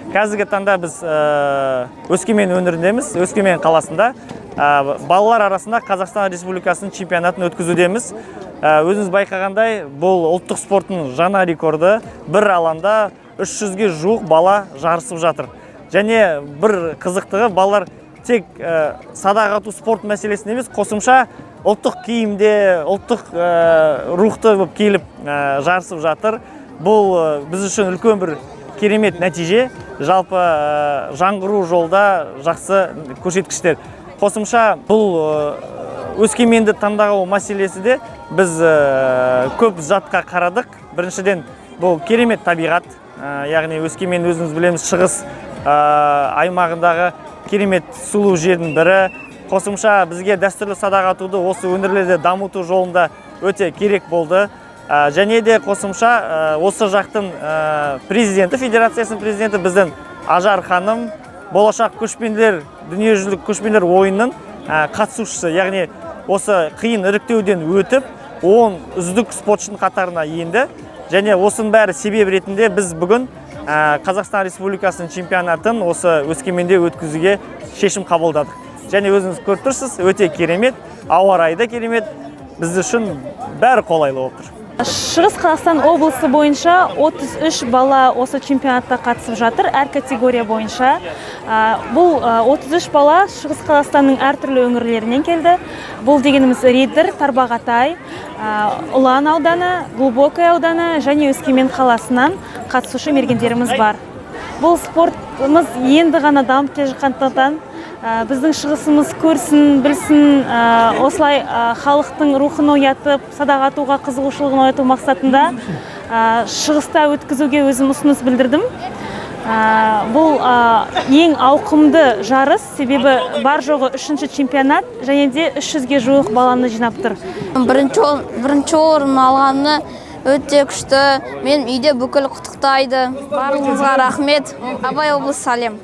Қазіргі таңда біз Өскемен өңіріндеміз, Өскемен қаласында балалар арасында Қазақстан Республикасының чемпионатын өткізудеміз. Өзіңіз байқағандай, бұл ұлттық спорттың жаңа рекорды. Бір алаңда 300-ге жуық бала жарысып жатыр. Және бір қызықтығы, балалар тек садақ ату спорт мәселесін емес, қосымша ұлттық киімде, ұлттық рухты болып келіп жарысып жатыр. Бұл біз үшін үлкен бір керемет нәтиже. Жалпы жаңғыру жолда жақсы көрсеткіштер. Қосымша бұл Өскеменді таңдау мәселесі де біз көп затқа қарадық. Біріншіден бұл керемет табиғат. Яғни Өскемен өзіңіз білеміз, шығыс аймағындағы керемет сұлу жердің бірі. Қосымша бізге дәстүрлі садақ атуды осы өңірлерде дамыту жолында өте керек болды. Және де қосымша осы жақтың президенті, федерациясының президенті біздің Ажар ханым, болашақ көшпенділер, дүниежүзілік көшпенділер ойынның қатысушысы. Яғни осы қиын іріктеуден өтіп, 10 үздік спортшының қатарына енді. Және осының бәрі себеп ретінде біз бүгін Қазақстан Республикасының чемпионатын осы Өскеменде өткізуге шешім қабылдадық. Және өзіңіз көріп тұрсыз, өте керемет, ауа райы да керемет, біз үшін бәрі қолайлы болып тұр. Шығыс Қазақстан облысы бойынша 33 бала осы чемпионатта қатысып жатыр, әр категория бойынша. Бұл 33 бала Шығыс Қазақстанның әртүрлі өңірлерінен келді. Бұл дегеніміз Риддер, Тарбағатай, Ұлан ауданы, Глубокое ауданы және Өскемен қаласынан қатысушы мергендеріміз бар. Бұл спортымыз енді ғана дамып келе жатқандықтан біздің шығысымыз көрсін, білсін, осылай халықтың рухын оятып, садақ атуға қызығушылығын ояту мақсатында шығыста өткізуге өзім ұсыныс білдірдім. Бұл ең ауқымды жарыс, себебі бар жоғы 3-ші чемпионат және де 300-ге жуық баланы жинап тұр. Бірінші орын алғаны өте күшті. Мен үйде бүкіл құттықтайды. Барлығыңызға рахмет. Абай облысы сәлем.